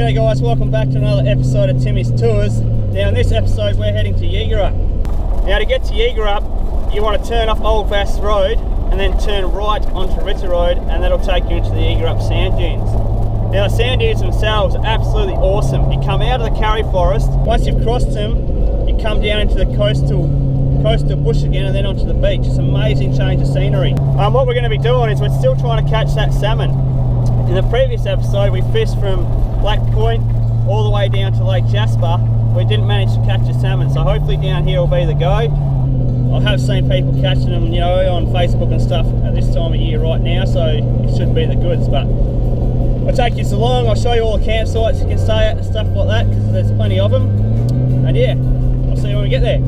G'day guys, welcome back to another episode of Timmy's Tours. Now in this episode we're heading to Yeagarup. Now to get to Yeagarup you want to turn off Old Bass Road and then turn right onto Ritter Road, and that'll take you into the Yeagarup sand dunes. Now the sand dunes themselves are absolutely awesome. You come out of the Karri forest, once you've crossed them you come down into the coastal bush again and then onto the beach. It's an amazing change of scenery. What we're going to be doing is we're still trying to catch that salmon. In the previous episode we fished from Black Point all the way down to Lake Jasper. We didn't manage to catch a salmon, so hopefully down here will be the go. I have seen people catching them, you know, on Facebook and stuff at this time of year right now, so it should be the goods. But I'll take you along, I'll show you all the campsites you can stay at and stuff like that, because there's plenty of them. And yeah, I'll see you when we get there.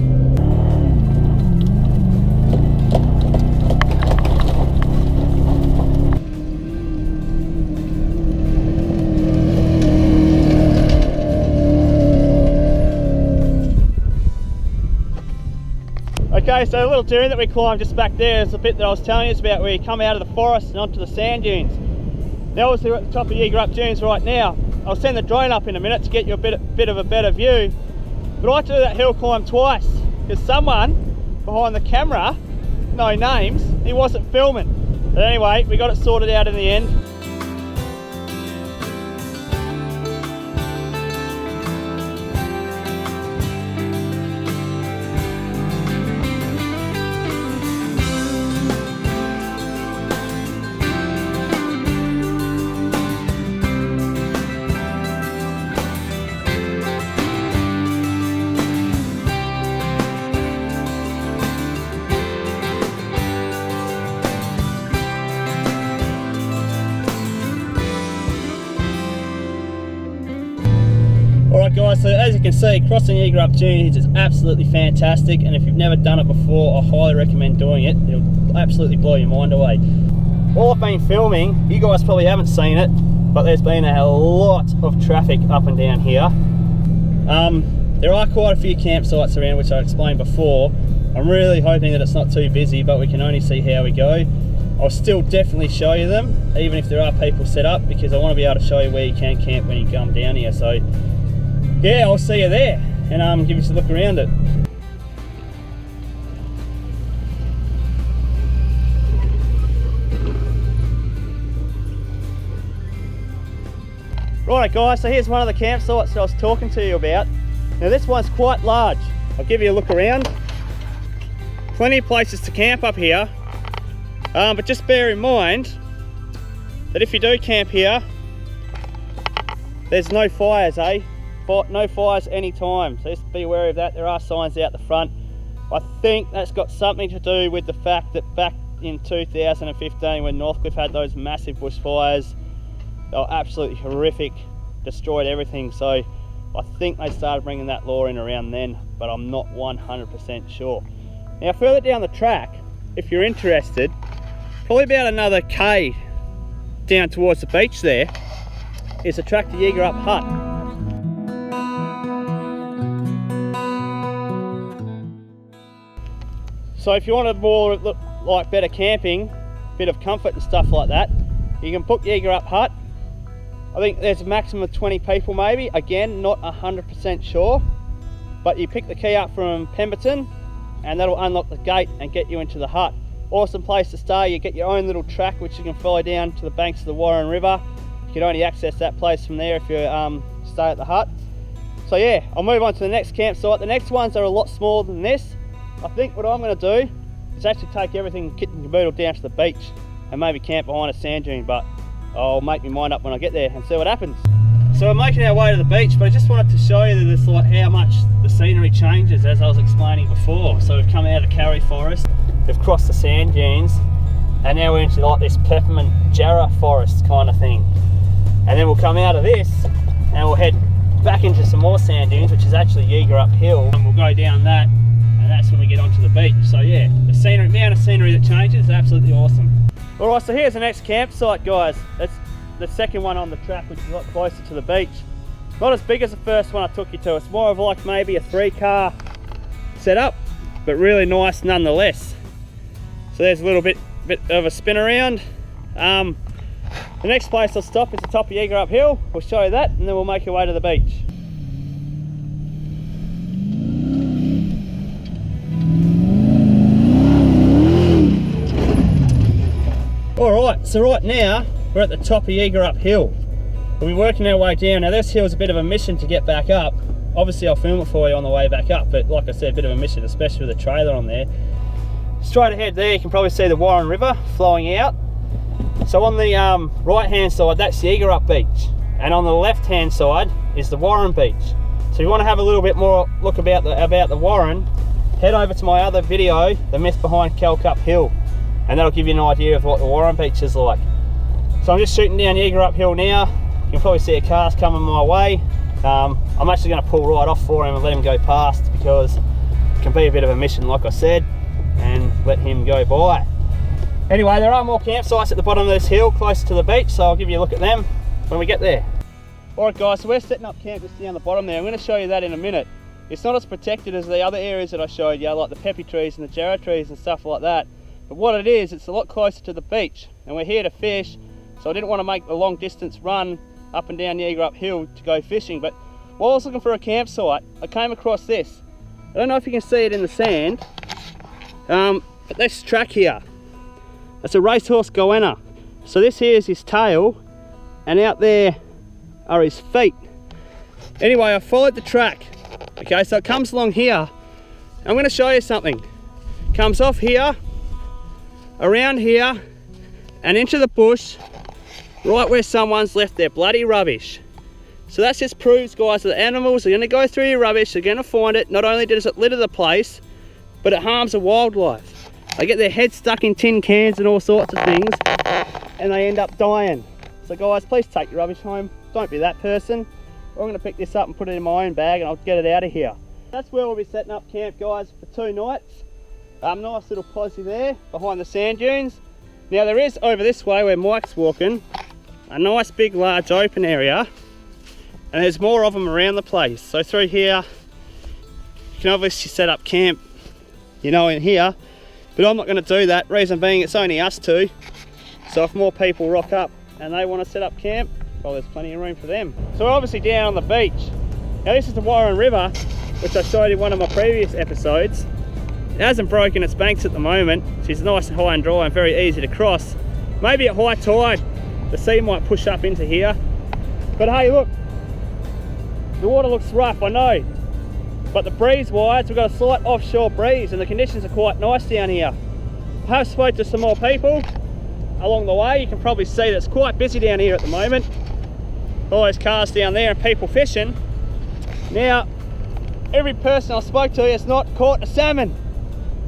Okay, so the little dune that we climbed just back there is the bit that I was telling you about, where you come out of the forest and onto the sand dunes. Now obviously we're at the top of Yeagarup dunes right now. I'll send the drone up in a minute to get you a bit of a better view. But I had to do that hill climb twice because someone behind the camera, no names, he wasn't filming. But anyway, we got it sorted out in the end. Alright guys, so as you can see, crossing Yeagarup dunes is absolutely fantastic, and if you've never done it before, I highly recommend doing it. It'll absolutely blow your mind away. While I've been filming, you guys probably haven't seen it, but there's been a lot of traffic up and down here. There are quite a few campsites around, which I explained before. I'm really hoping that it's not too busy, but we can only see how we go. I'll still definitely show you them, even if there are people set up, because I want to be able to show you where you can camp when you come down here. So yeah, I'll see you there and give us a look around it. Right guys, so here's one of the campsites that I was talking to you about. Now this one's quite large. I'll give you a look around. Plenty of places to camp up here, but just bear in mind that if you do camp here, there's no fires, no fires anytime, so just be aware of that. There are signs out the front. I think that's got something to do with the fact that back in 2015 when Northcliffe had those massive bushfires, they were absolutely horrific, destroyed everything, so I think they started bringing that law in around then, but I'm not 100% sure. Now further down the track, if you're interested, probably about another K down towards the beach there, is a track to Yeagarup Hut. So if you want a more like better camping, bit of comfort and stuff like that, you can book Yeagarup Hut. I think there's a maximum of 20 people maybe. Again, not 100% sure, but you pick the key up from Pemberton and that'll unlock the gate and get you into the hut. Awesome place to stay. You get your own little track which you can follow down to the banks of the Warren River. You can only access that place from there if you stay at the hut. So yeah, I'll move on to the next campsite. The next ones are a lot smaller than this. I think what I'm going to do is actually take everything kit and caboodle down to the beach and maybe camp behind a sand dune, but I'll make my mind up when I get there and see what happens. So we're making our way to the beach, but I just wanted to show you this, like, how much the scenery changes, as I was explaining before. So we've come out of the Karri forest, we've crossed the sand dunes, and now we're into like this peppermint jarrah forest kind of thing. And then we'll come out of this and we'll head back into some more sand dunes, which is actually Yeagarup Hill, and we'll go down that. That's when we get onto the beach. So yeah, the amount of scenery that changes is absolutely awesome. Alright, so here's the next campsite guys. That's the second one on the track, which is a lot closer to the beach. Not as big as the first one I took you to. It's more of like maybe a 3-car setup, but really nice nonetheless. So there's a little bit of a spin around. The next place I'll stop is the top of Yeagarup Hill. We'll show you that and then we'll make our way to the beach. Alright, so right now we're at the top of Yeagarup Hill. We'll be working our way down. Now this hill is a bit of a mission to get back up. Obviously I'll film it for you on the way back up, but like I said, a bit of a mission, especially with the trailer on there. Straight ahead there you can probably see the Warren River flowing out. So on the right hand side, that's Yeagarup Beach, and on the left hand side is the Warren Beach. So if you want to have a little bit more look about the Warren, head over to my other video, The Myth Behind Yeagarup Hill, and that'll give you an idea of what the Warren Beach is like. So I'm just shooting down Yeagarup Hill now. You can probably see a car's coming my way. I'm actually going to pull right off for him and let him go past, because it can be a bit of a mission, like I said, and let him go by. Anyway, there are more campsites at the bottom of this hill closer to the beach, so I'll give you a look at them when we get there. Alright guys, so we're setting up camp just down the bottom there. I'm going to show you that in a minute. It's not as protected as the other areas that I showed you, like the peppy trees and the jarrah trees and stuff like that. But what it is, it's a lot closer to the beach, and we're here to fish, so I didn't want to make a long distance run up and down Yeagarup Hill to go fishing. But while I was looking for a campsite, I came across this. I don't know if you can see it in the sand, but this track here, that's a racehorse goanna. So this here is his tail, and out there are his feet. Anyway, I followed the track. Okay, so it comes along here. I'm going to show you something. It comes off here, around here, and into the bush, right where someone's left their bloody rubbish. So that just proves, guys, that animals are going to go through your rubbish, they're going to find it. Not only does it litter the place, but it harms the wildlife. They get their heads stuck in tin cans and all sorts of things, and they end up dying. So guys, please take your rubbish home. Don't be that person. I'm going to pick this up and put it in my own bag, and I'll get it out of here. That's where we'll be setting up camp, guys, for 2 nights. Nice little posse there behind the sand dunes. Now there is, over this way where Mike's walking, a nice big large open area, and there's more of them around the place. So through here you can obviously set up camp, you know, in here, but I'm not going to do that. Reason being, it's only us two, so if more people rock up and they want to set up camp, well, there's plenty of room for them. So we're obviously down on the beach. Now this is the Warren River, which I showed in one of my previous episodes. It hasn't broken its banks at the moment, so it's nice and high and dry and very easy to cross. Maybe at high tide the sea might push up into here, but hey, look, the water looks rough, I know, but the breeze wise, we've got a slight offshore breeze and the conditions are quite nice down here. I have spoke to some more people along the way. You can probably see that it's quite busy down here at the moment. All those cars down there and people fishing. Now, every person I spoke to has not caught a salmon,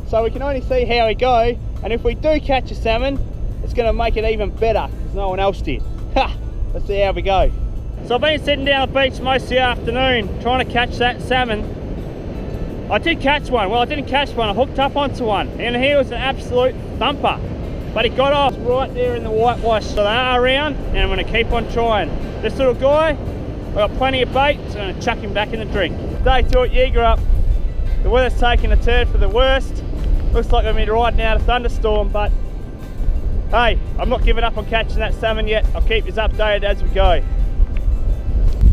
so we can only see how we go, and if we do catch a salmon, it's going to make it even better because no one else did. Ha! Let's see how we go. So I've been sitting down the beach most of the afternoon trying to catch that salmon. I did catch one. Well, I didn't catch one, I hooked up onto one, and he was an absolute thumper. But he got off right there in the whitewash. So they are around, and I'm going to keep on trying. This little guy, I've got plenty of bait, so I'm going to chuck him back in the drink. Day 2 at Yeagarup. The weather's taking a turn for the worst. Looks like we're going to be riding out a thunderstorm, but hey, I'm not giving up on catching that salmon yet. I'll keep you updated as we go.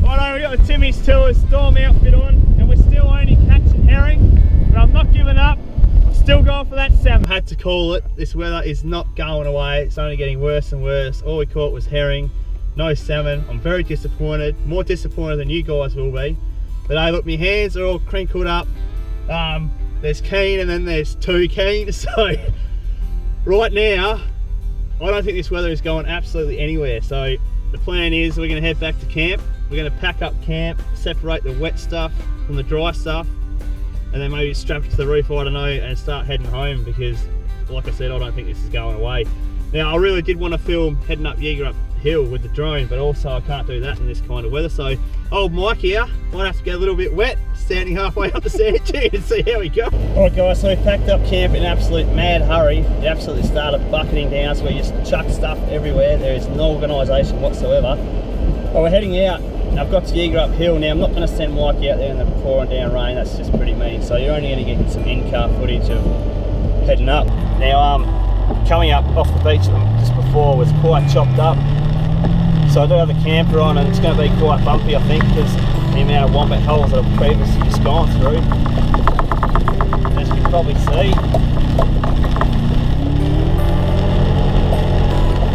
Righto, we got the Timmy's Tours storm outfit on, and we're still only catching herring, but I'm not giving up. I'm still going for that salmon. I had to call it. This weather is not going away. It's only getting worse and worse. All we caught was herring, no salmon. I'm very disappointed, more disappointed than you guys will be. But hey, look, my hands are all crinkled up. There's keen and then there's too keen. So right now, I don't think this weather is going absolutely anywhere. So the plan is we're going to head back to camp. We're going to pack up camp, separate the wet stuff from the dry stuff, and then maybe strap it to the roof, I don't know, and start heading home, because like I said, I don't think this is going away. Now I really did want to film heading up Yeagarup Hill with the drone, but also I can't do that in this kind of weather. So old Mike here might have to get a little bit wet standing halfway up the sand dune and see how we go. Alright guys, so we packed up camp in an absolute mad hurry. It absolutely started bucketing down, so we just chucked stuff everywhere. There is no organisation whatsoever. Well, we're heading out. I've got to Yeagarup Hill now. I'm not going to send Mike out there in the pouring down rain. That's just pretty mean. So you're only going to get some in-car footage of heading up. Now, coming up off the beach just before was quite chopped up. So I do have a camper on, and it's going to be quite bumpy, I think, because the amount of wombat holes that I've previously just gone through. As you can probably see.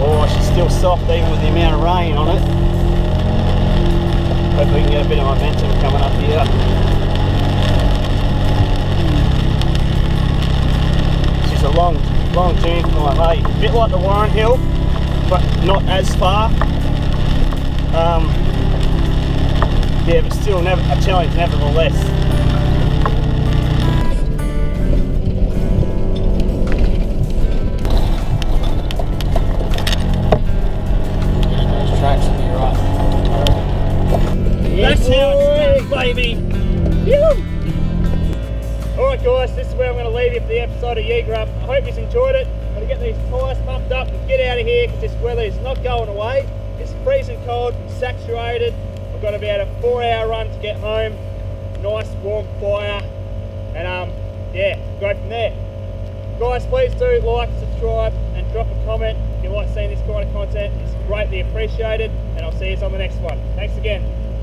Oh, she's still soft even with the amount of rain on it. Hopefully we can get a bit of momentum coming up here. She's a long journey from my way. A bit like the Warren Hill, but not as far. Yeah, but still a challenge nevertheless. Those tracks will be right. That's how it's done, baby. Alright guys, this is where I'm going to leave you for the episode of Yeagarup. I hope you've enjoyed it. I'm going to get these tyres pumped up and get out of here because this weather is not going away. It's freezing cold, saturated. I've got about a 4-hour run to get home. Nice warm fire. And yeah, go from there. Guys, please do like, subscribe and drop a comment if you like seeing this kind of content. It's greatly appreciated, and I'll see you on the next one. Thanks again.